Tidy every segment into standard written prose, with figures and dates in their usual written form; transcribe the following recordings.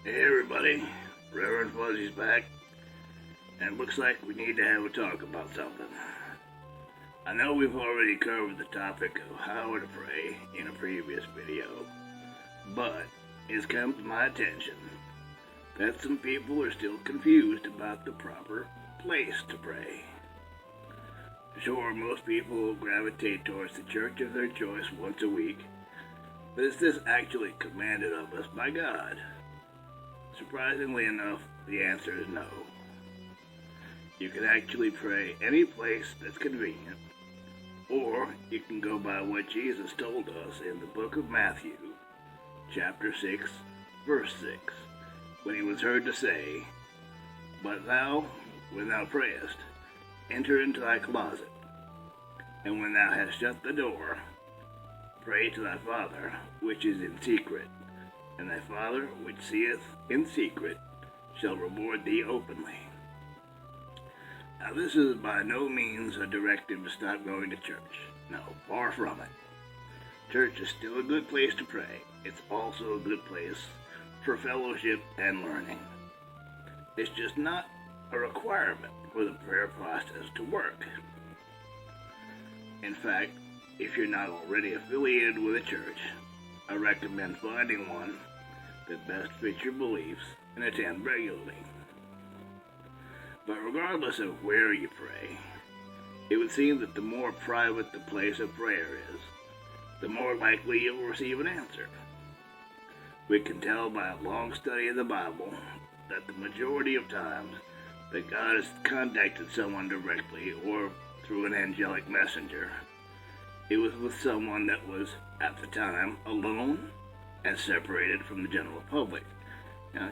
Hey everybody, Reverend Fuzzy's back, and it looks like we need to have a talk about something. I know we've already covered the topic of how to pray in a previous video, but it's come to my attention that some people are still confused about the proper place to pray. Sure, most people gravitate towards the church of their choice once a week, but is this actually commanded of us by God? Surprisingly enough, the answer is no. You can actually pray any place that's convenient, or you can go by what Jesus told us in the book of Matthew, chapter 6, verse 6, when he was heard to say, "But thou, when thou prayest, enter into thy closet, and when thou hast shut the door, pray to thy Father which is in secret, and thy Father which seeth in secret shall reward thee openly." Now this is by no means a directive to stop going to church. No, far from it. Church is still a good place to pray. It's also a good place for fellowship and learning. It's just not a requirement for the prayer process to work. In fact, if you're not already affiliated with a church, I recommend finding one that best fits your beliefs and attend regularly. But regardless of where you pray, it would seem that the more private the place of prayer is, the more likely you'll receive an answer. We can tell by a long study of the Bible that the majority of times that God has contacted someone directly or through an angelic messenger, it was with someone that was, at the time, alone and separated from the general public.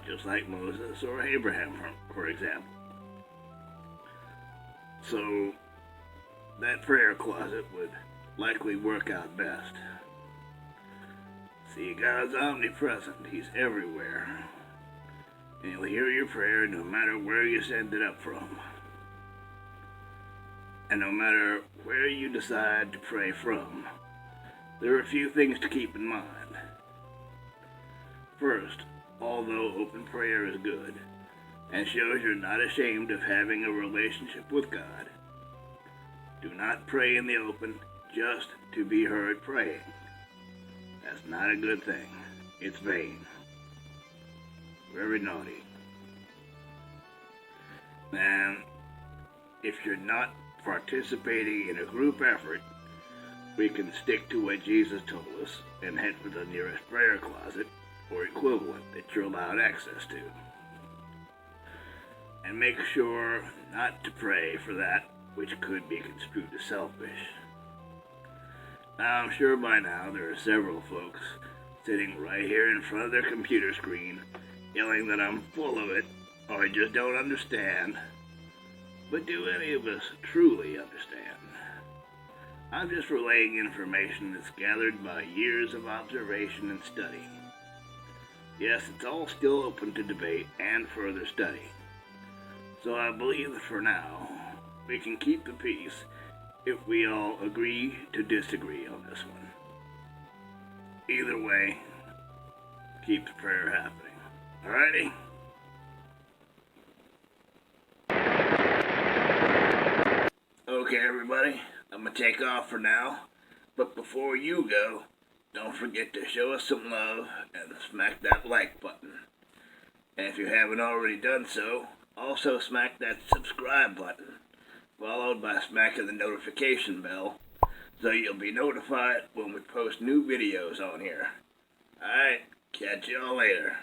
Just like Moses or Abraham, for example. So, that prayer closet would likely work out best. See, God's omnipresent. He's everywhere. And he'll hear your prayer no matter where you send it up from. And no matter where you decide to pray from, there are a few things to keep in mind. First, although open prayer is good and shows you're not ashamed of having a relationship with God, do not pray in the open just to be heard praying. That's not a good thing. It's vain. Very naughty. And if you're not participating in a group effort, we can stick to what Jesus told us and head for the nearest prayer closet or equivalent that you're allowed access to. And make sure not to pray for that which could be construed as selfish. Now, I'm sure by now there are several folks sitting right here in front of their computer screen yelling that I'm full of it or I just don't understand. But do any of us truly understand? I'm just relaying information that's gathered by years of observation and study. Yes, it's all still open to debate and further study. So I believe that for now, we can keep the peace if we all agree to disagree on this one. Either way, keep the prayer happening. Alrighty? Okay, everybody, I'm going to take off for now. But before you go, don't forget to show us some love and smack that like button. And if you haven't already done so, also smack that subscribe button, followed by smacking the notification bell, so you'll be notified when we post new videos on here. Alright, catch y'all later.